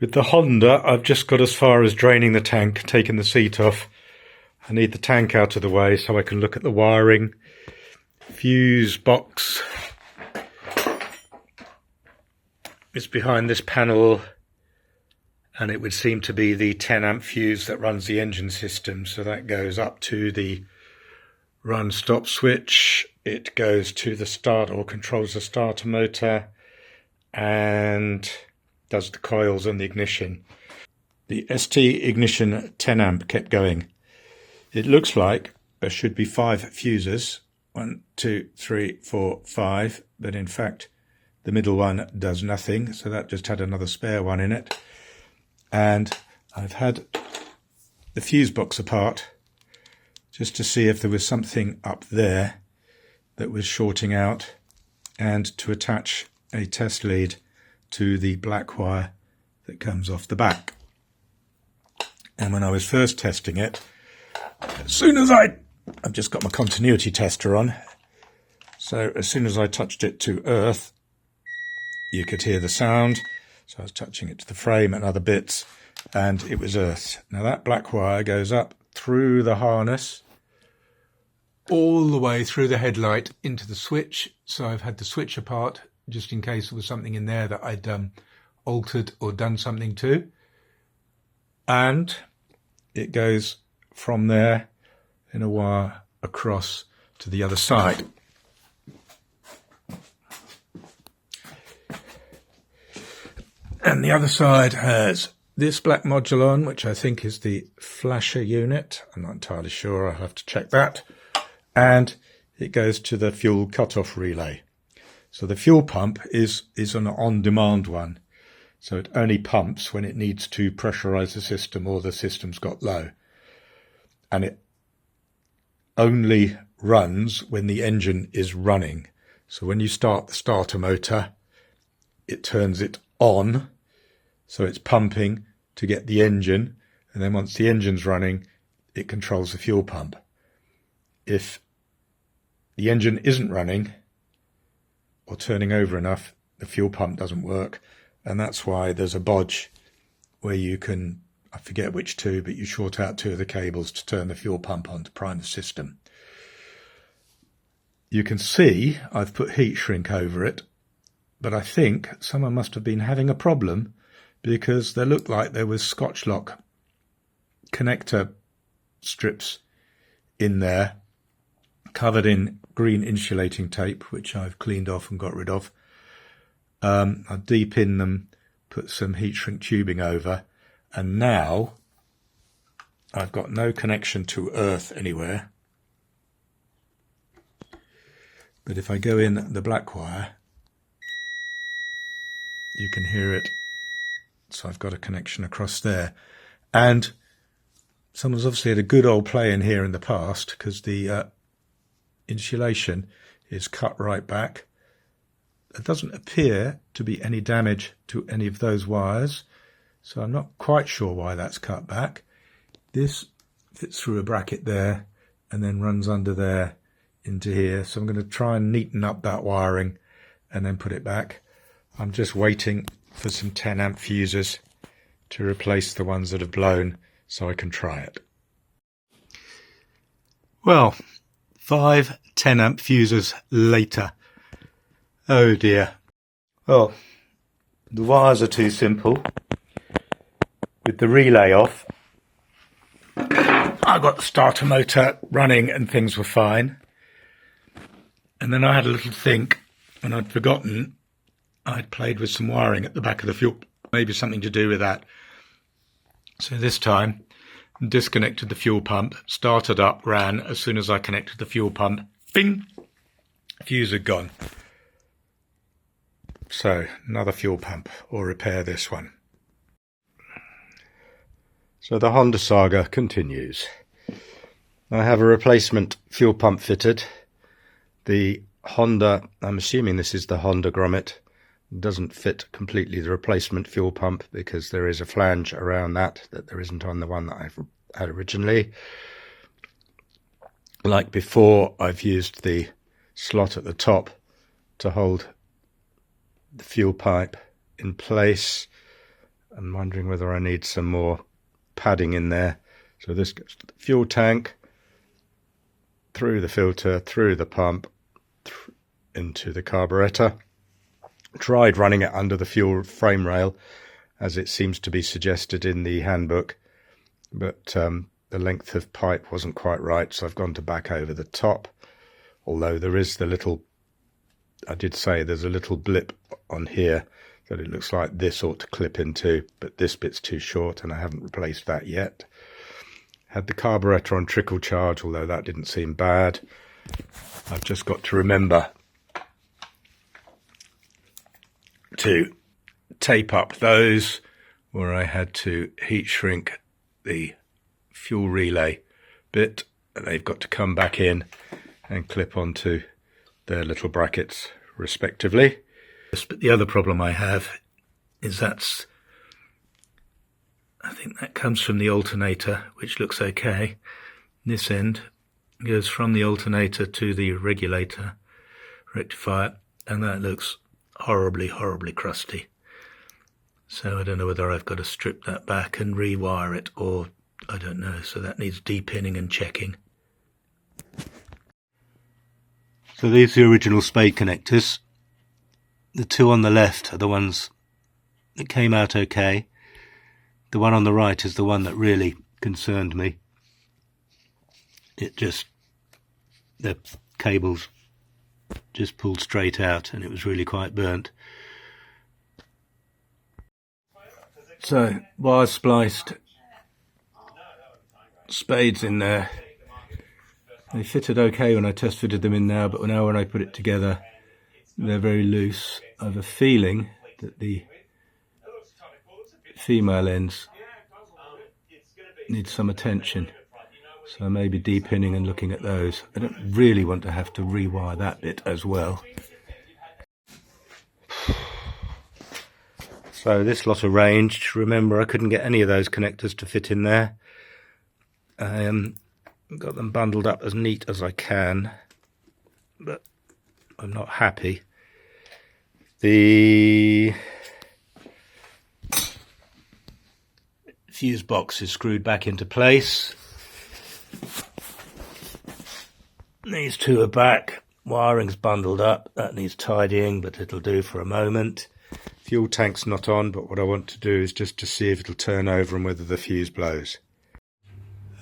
With the Honda, I've just got as far as draining the tank, taking the seat off. I need the tank out of the way so I can look at the wiring. Fuse box is behind this panel, and it would seem to be the 10 amp fuse that runs the engine system. So that goes up to the run stop switch. It goes to the start, or controls the starter motor, and does the coils and the ignition. The ST ignition 10 amp kept going. It looks like there should be 5 fuses. 1, 2, 3, 4, 5. But in fact, the middle one does nothing. So that just had another spare one in it. And I've had the fuse box apart just to see if there was something up there that was shorting out, and to attach a test lead to the black wire that comes off the back. And when I was first testing it, as soon as I've just got my continuity tester on, so as soon as I touched it to earth, you could hear the sound. So I was touching it to the frame and other bits, and it was earth. Now that black wire goes up through the harness, all the way through the headlight into the switch. So I've had the switch apart just in case there was something in there that I'd altered or done something to. And it goes from there in a wire across to the other side. And the other side has this black module on, which I think is the flasher unit. I'm not entirely sure, I'll have to check that. And it goes to the fuel cutoff relay. So the fuel pump is an on-demand one. So it only pumps when it needs to pressurize the system or the system's got low. And it only runs when the engine is running. So when you start the starter motor, it turns it on. So it's pumping to get the engine. And then once the engine's running, it controls the fuel pump. If the engine isn't running or turning over enough, the fuel pump doesn't work. And that's why there's a bodge where you can, I forget which two, but you short out 2 of the cables to turn the fuel pump on to prime the system. You can see I've put heat shrink over it, but I think someone must have been having a problem because there looked like there was Scotch lock connector strips in there, covered in green insulating tape, which I've cleaned off and got rid of. I deep in them, put some heat shrink tubing over, and now I've got no connection to earth anywhere. But if I go in the black wire, you can hear it. So I've got a connection across there. And someone's obviously had a good old play in here in the past, because the insulation is cut right back. There doesn't appear to be any damage to any of those wires, so I'm not quite sure why that's cut back. This fits through a bracket there and then runs under there into here, so I'm going to try and neaten up that wiring and then put it back. I'm just waiting for some 10 amp fuses to replace the ones that have blown so I can try it. Well, 5 10 amp fuses later. Oh dear. Well, the wires are too simple. With the relay off, I got the starter motor running and things were fine. And then I had a little think, and I'd forgotten I'd played with some wiring at the back of the fuel, maybe something to do with that. So this time, disconnected the fuel pump, started up, ran. As soon as I connected the fuel pump, bing, fuse had gone. So another fuel pump, or repair this one. So the Honda saga continues. I have a replacement fuel pump fitted. The Honda, I'm assuming this is the Honda grommet, doesn't fit completely the replacement fuel pump because there is a flange around that there isn't on the one that I've had originally. Like before, I've used the slot at the top to hold the fuel pipe in place, I'm wondering whether I need some more padding in there. So this goes to the fuel tank, through the filter, through the pump, into the carburettor. Tried running it under the fuel frame rail, as it seems to be suggested in the handbook, but the length of pipe wasn't quite right, so I've gone to back over the top. Although there is the little, I did say there's a little blip on here that it looks like this ought to clip into, but this bit's too short and I haven't replaced that yet. Had the carburettor on trickle charge, although that didn't seem bad. I've just got to remember to tape up those where I had to heat shrink the fuel relay bit. They've got to come back in and clip onto their little brackets respectively. But the other problem I have is I think that comes from the alternator, which looks okay. This end goes from the alternator to the rectifier, and that looks horribly, horribly crusty. So I don't know whether I've got to strip that back and rewire it, or I don't know. So that needs de-pinning and checking. So these are the original spade connectors. The two on the left are the ones that came out okay. The one on the right is the one that really concerned me. The cables just pulled straight out and it was really quite burnt. So, wires spliced, spades in there. They fitted okay when I test fitted them in now, but now when I put it together, they're very loose. I have a feeling that the female ends need some attention, so I may be de-pinning and looking at those. I don't really want to have to rewire that bit as well. So this lot arranged. Remember, I couldn't get any of those connectors to fit in there. Got them bundled up as neat as I can, but I'm not happy. The fuse box is screwed back into place. These two are back. Wiring's bundled up. That needs tidying, but it'll do for a moment. Fuel tank's not on, but what I want to do is just to see if it'll turn over and whether the fuse blows.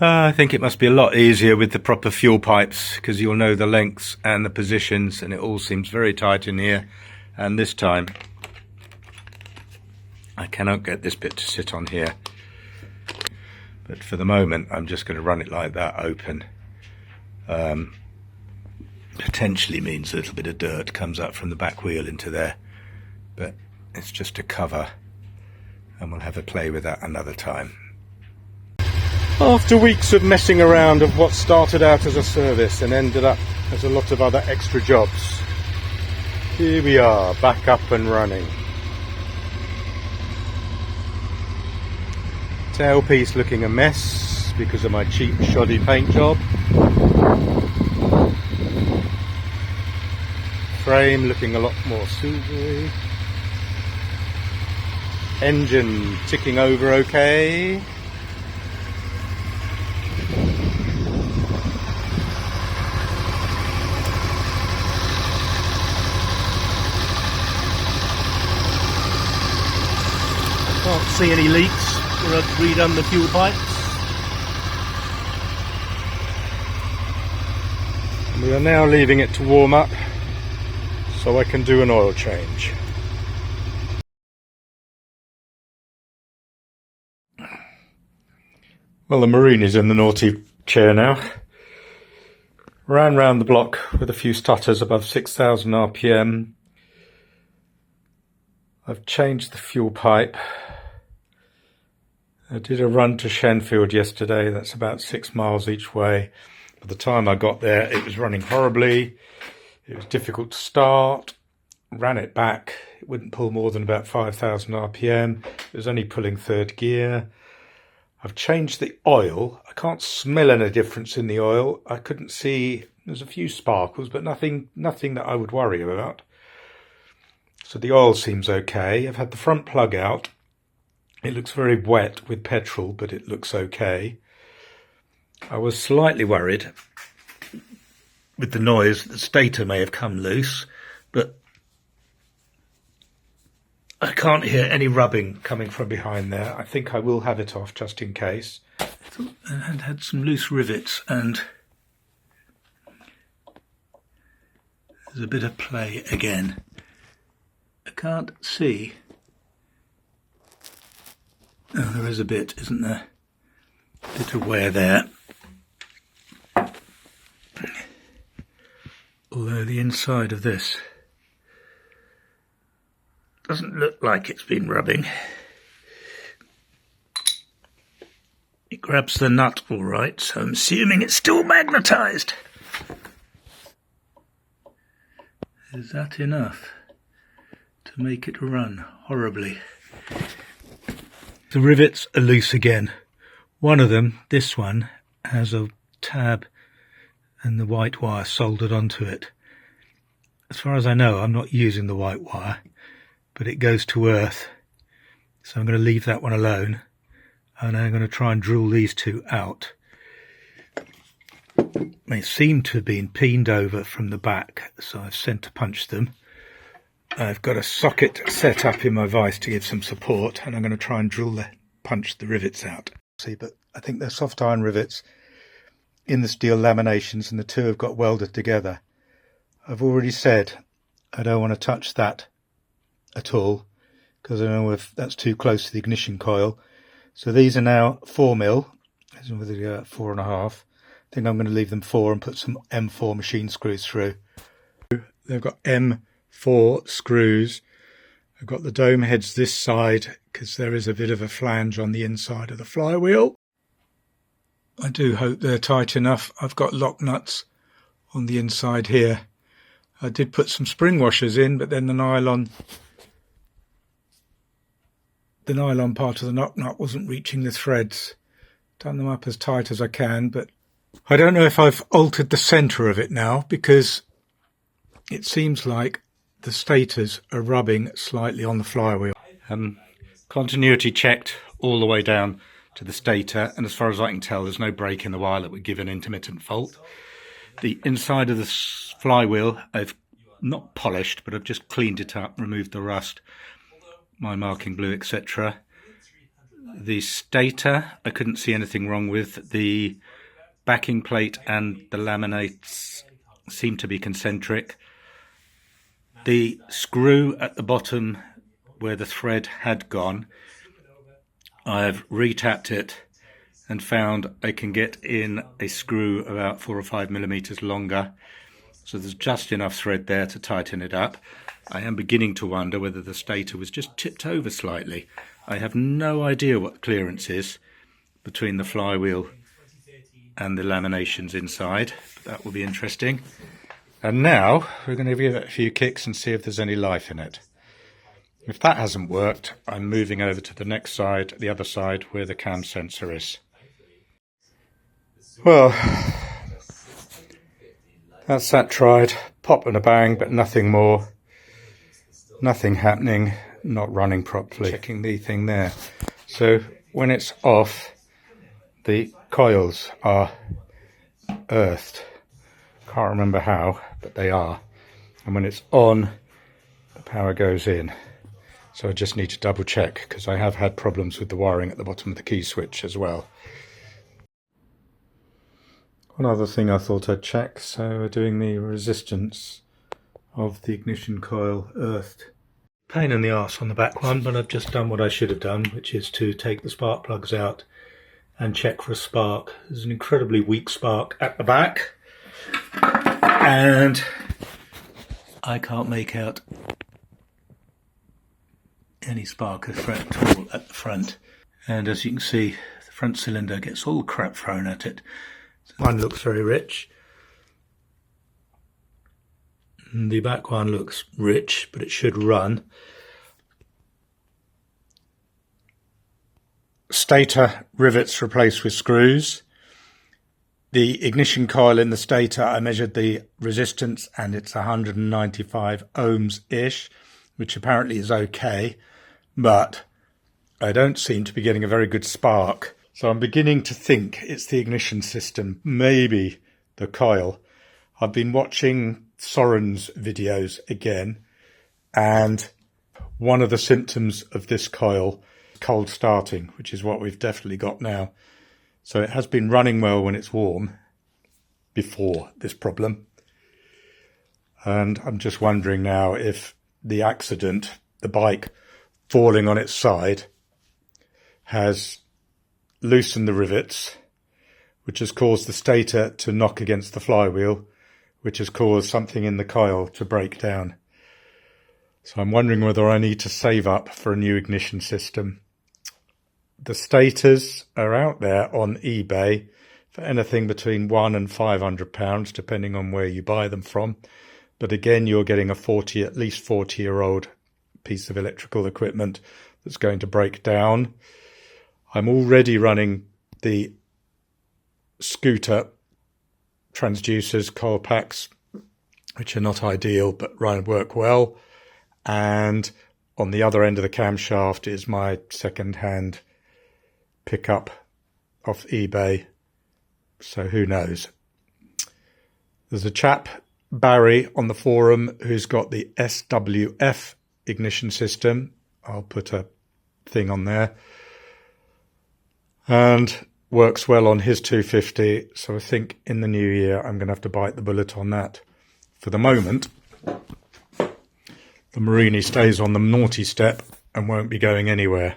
I think it must be a lot easier with the proper fuel pipes, because you'll know the lengths and the positions, and it all seems very tight in here. And this time, I cannot get this bit to sit on here. But for the moment, I'm just going to run it like that, open. Potentially means a little bit of dirt comes up from the back wheel into there. But it's just a cover, and we'll have a play with that another time. After weeks of messing around of what started out as a service and ended up as a lot of other extra jobs, here we are, back up and running. Tailpiece looking a mess because of my cheap shoddy paint job. Frame looking a lot more silvery. Engine ticking over okay. Can't see any leaks where I've redone the fuel pipes. We are now leaving it to warm up so I can do an oil change. Well, the Morini's in the naughty chair now. Ran round the block with a few stutters above 6,000 RPM. I've changed the fuel pipe. I did a run to Shenfield yesterday. That's about 6 miles each way. By the time I got there, it was running horribly. It was difficult to start. Ran it back. It wouldn't pull more than about 5,000 RPM. It was only pulling third gear. I've changed the oil. I can't smell any difference in the oil. I couldn't see. There's a few sparkles, but nothing that I would worry about. So the oil seems okay. I've had the front plug out. It looks very wet with petrol, but it looks okay. I was slightly worried with the noise that the stator may have come loose, but I can't hear any rubbing coming from behind there. I think I will have it off just in case. And had some loose rivets, and there's a bit of play again. I can't see. Oh, there is a bit, isn't there? A bit of wear there. Although the inside of this doesn't look like it's been rubbing. It grabs the nut all right, so I'm assuming it's still magnetised. Is that enough to make it run horribly? The rivets are loose again. One of them, this one, has a tab and the white wire soldered onto it. As far as I know, I'm not using the white wire, but it goes to earth. So I'm going to leave that one alone, and I'm going to try and drill these two out. They seem to have been peened over from the back, so I've sent to punch them. I've got a socket set up in my vise to give some support, and I'm going to try and punch the rivets out. See, but I think they're soft iron rivets in the steel laminations, and the two have got welded together. I've already said I don't want to touch that at all, because I don't know if that's too close to the ignition coil. So these are now 4mm, with 4.5. I think I'm going to leave them 4 and put some M4 machine screws through. They've got M4 screws. I've got the dome heads this side because there is a bit of a flange on the inside of the flywheel. I do hope they're tight enough. I've got lock nuts on the inside here. I did put some spring washers in, but then the nylon part of the lock nut wasn't reaching the threads. Done them up as tight as I can, but I don't know if I've altered the centre of it now, because it seems like the stators are rubbing slightly on the flywheel. Continuity checked all the way down to the stator, and as far as I can tell, there's no break in the wire that would give an intermittent fault. The inside of the flywheel I've not polished, but I've just cleaned it up, removed the rust, my marking blue, etc. The stator I couldn't see anything wrong with. The backing plate and the laminates seem to be concentric. The screw at the bottom where the thread had gone, I've retapped it and found I can get in a screw about 4 or 5 millimeters longer. So there's just enough thread there to tighten it up. I am beginning to wonder whether the stator was just tipped over slightly. I have no idea what the clearance is between the flywheel and the laminations inside, but that will be interesting. And now we're going to give it a few kicks and see if there's any life in it. If that hasn't worked, I'm moving over to the next side, the other side, where the cam sensor is. Well, that's that tried. Pop and a bang, but nothing more. Nothing happening, not running properly. Checking the thing there. So when it's off, the coils are earthed. Can't remember how, but they are. And when it's on, the power goes in. So I just need to double check, because I have had problems with the wiring at the bottom of the key switch as well. One other thing I thought I'd check, so we're doing the resistance of the ignition coil earthed. Pain in the arse on the back one, but I've just done what I should have done, which is to take the spark plugs out and check for a spark. There's an incredibly weak spark at the back, and I can't make out any spark at all at the front. And as you can see, the front cylinder gets all the crap thrown at it. One looks very rich. And the back one looks rich, but it should run. Stator rivets replaced with screws. The ignition coil in the stator, I measured the resistance and it's 195 ohms-ish, which apparently is okay, but I don't seem to be getting a very good spark. So I'm beginning to think it's the ignition system, maybe the coil. I've been watching Soren's videos again, and one of the symptoms of this coil is cold starting, which is what we've definitely got now. So it has been running well when it's warm before this problem. And I'm just wondering now if the accident, the bike falling on its side, has loosened the rivets, which has caused the stator to knock against the flywheel, which has caused something in the coil to break down. So I'm wondering whether I need to save up for a new ignition system. The stators are out there on eBay for anything between £100 and £500, depending on where you buy them from. But again, you're getting at least 40-year-old piece of electrical equipment that's going to break down. I'm already running the scooter transducers, coil packs, which are not ideal, but work well. And on the other end of the camshaft is my second-hand pickup off eBay. So who knows? There's a chap, Barry, on the forum who's got the SWF ignition system. I'll put a thing on there. And works well on his 250. So I think in the new year, I'm going to have to bite the bullet on that. For the moment, the Morini stays on the naughty step and won't be going anywhere.